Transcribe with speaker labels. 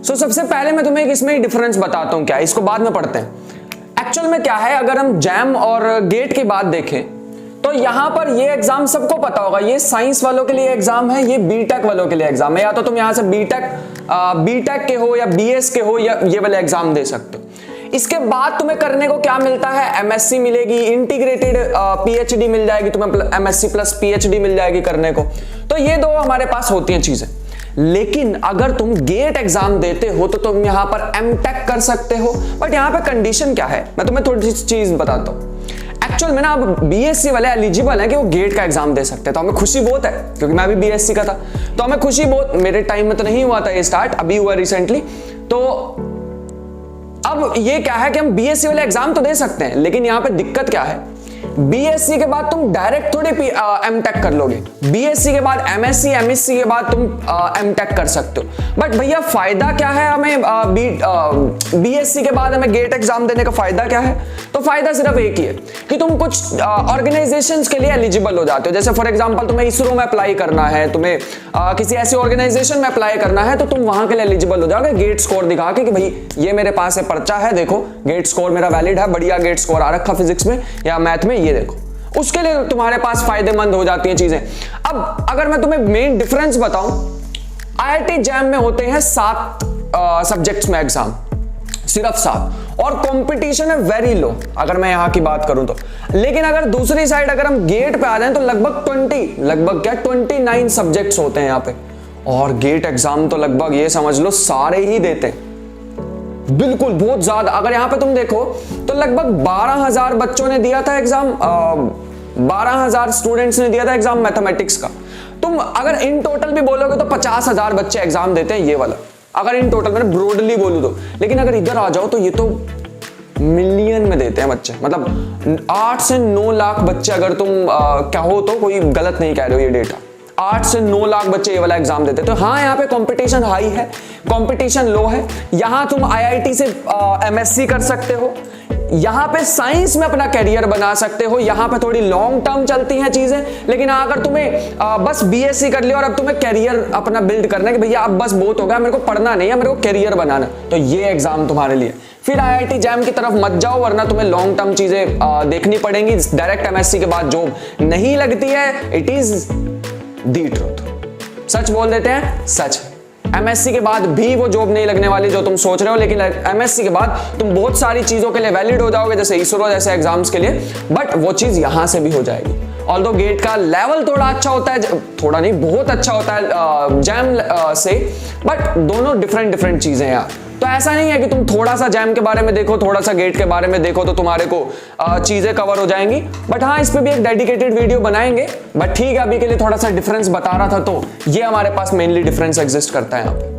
Speaker 1: सबसे पहले मैं तुम्हें इसमें डिफरेंस बताता हूं क्या है, इसको बाद में पढ़ते हैं। एक्चुअल में क्या है, अगर हम जैम और गेट की बात देखें तो यहां पर ये एग्जाम सबको पता होगा, ये साइंस वालों के लिए एग्जाम है, ये बीटेक वालों के लिए एग्जाम है। या तो तुम यहां से बीटेक के हो या बीएस के हो या ये वाले एग्जाम दे सकते हो। इसके बाद तुम्हें करने को क्या मिलता है, एमएससी मिलेगी, इंटीग्रेटेड पीएचडी मिल जाएगी तुम्हें, एमएससी प्लस पीएचडी मिल जाएगी करने को। तो ये दो हमारे पास होती हैं चीजें। लेकिन अगर तुम गेट एग्जाम देते हो तो तुम यहां पर एमटेक कर सकते हो। बट यहां पे कंडीशन क्या है, मैं तुम्हें थोड़ी सी चीज बताता हूं। एक्चुअल में ना अब बीएससी वाले एलिजिबल हैं कि वो गेट का एग्जाम दे सकते हैं, तो हमें खुशी बहुत है क्योंकि मैं भी बीएससी का था, तो हमें खुशी बहुत, मेरे टाइम में तो नहीं हुआ था ये स्टार्ट, अभी हुआ रिसेंटली। तो अब ये क्या है कि हम बीएससी वाले एग्जाम तो दे सकते हैं, लेकिन यहां पे दिक्कत क्या है, बीएससी के बाद तुम डायरेक्ट थोड़ी एमटेक कर लोगे, बीएससी के बाद एमएससी, एमएससी के बाद तुम एमटेक कर सकते हो। बट भैया फायदा क्या है हमें बीएससी के बाद हमें गेट एग्जाम देने का फायदा क्या है? तो फायदा सिर्फ एक ही है कि तुम कुछ ऑर्गेनाइजेशंस के लिए एलिजिबल हो जाते हो। जैसे फॉर एग्जांपल तुम्हें इसरो में अप्लाई करना है, तुम्हें किसी ऐसी ऑर्गेनाइजेशन में अप्लाई करना है, तो तुम वहां के लिए एलिजिबल हो जाओगे गेट स्कोर दिखा के कि भाई ये मेरे पास है पर्चा है, देखो गेट स्कोर मेरा वैलिड है, बढ़िया गेट स्कोर आ रखा फिजिक्स में या मैथ में, ये देखो। उसके लिए तुम्हारे पास फायदेमंद हो जाती हैं चीजें। अब अगर मैं तुम्हें मेन डिफरेंस बताऊं, आईआईटी जैम में होते हैं 7 सब्जेक्ट्स में एग्जाम, सिर्फ 7, और कंपटीशन है वेरी लो अगर मैं यहां की बात करूं तो। लेकिन अगर दूसरी साइड अगर हम गेट पे आ जाएं तो लगभग 29 सब्जेक्ट्स होते हैं यहां पे, और गेट एग्जाम तो लगभग ये समझ लो सारे ही देते हैं, बिल्कुल बहुत ज्यादा। अगर यहां पे तुम देखो तो लगभग 12,000 बच्चों ने दिया था एग्जाम, 12,000 स्टूडेंट्स ने दिया था एग्जाम मैथमेटिक्स का। तुम अगर इन टोटल भी बोलोगे तो 50,000 बच्चे एग्जाम देते हैं ये वाला, अगर इन टोटल मैंने ब्रॉडली बोलूं तो। लेकिन अगर इधर आ जाओ तो ये तो मिलियन में देते हैं बच्चे, मतलब 8 से 9 लाख बच्चे, अगर तुम कहो तो कोई गलत नहीं कह रहे हो ये डेटा, 8 से 9 लाख बच्चे ये वाला एग्जाम देते हैं। तो हाँ, यहाँ पे कंपटीशन हाई है, कंपटीशन लो है। यहाँ तुम आईआईटी से एमएससी कर सकते हो, यहाँ पे साइंस में अपना कैरियर बना सकते हो, यहाँ पे थोड़ी लॉन्ग टर्म चलती हैं चीजें। लेकिन अगर तुम्हें बस बीएससी कर लिया और अब तुम्हें कैरियर अपना बिल्ड करना है कि भैया अब बस बहुत हो गया, मेरे को पढ़ना नहीं है, मेरे को कैरियर बनाना, तो ये एग्जाम तुम्हारे लिए। फिर आईआईटी जैम की तरफ मत जाओ, वरना तुम्हें लॉन्ग टर्म चीजें देखनी पड़ेंगी। डायरेक्ट एमएससी के बाद जॉब नहीं लगती है, इट इज दी ट्रूथ, सच बोल देते हैं, सच। एमएससी के बाद भी वो जॉब नहीं लगने वाली जो तुम सोच रहे हो, लेकिन एमएससी के बाद तुम बहुत सारी चीजों के लिए वैलिड हो जाओगे, जैसे इसरो जैसे एग्जाम्स के लिए, बट वो चीज यहां से भी हो जाएगी। ऑल्दो गेट का लेवल थोड़ा अच्छा होता है, थोड़ा नहीं बहुत अच्छा होता है जैम से, बट दोनों डिफरेंट चीजें हैं यार। तो ऐसा नहीं है कि तुम थोड़ा सा जैम के बारे में देखो, थोड़ा सा गेट के बारे में देखो तो तुम्हारे को चीजें कवर हो जाएंगी। बट हाँ, इस पे भी एक डेडिकेटेड वीडियो बनाएंगे। बट ठीक है, अभी के लिए थोड़ा सा डिफरेंस बता रहा था, तो ये हमारे पास मेनली डिफरेंस एग्जिस्ट करता है यहाँ पे।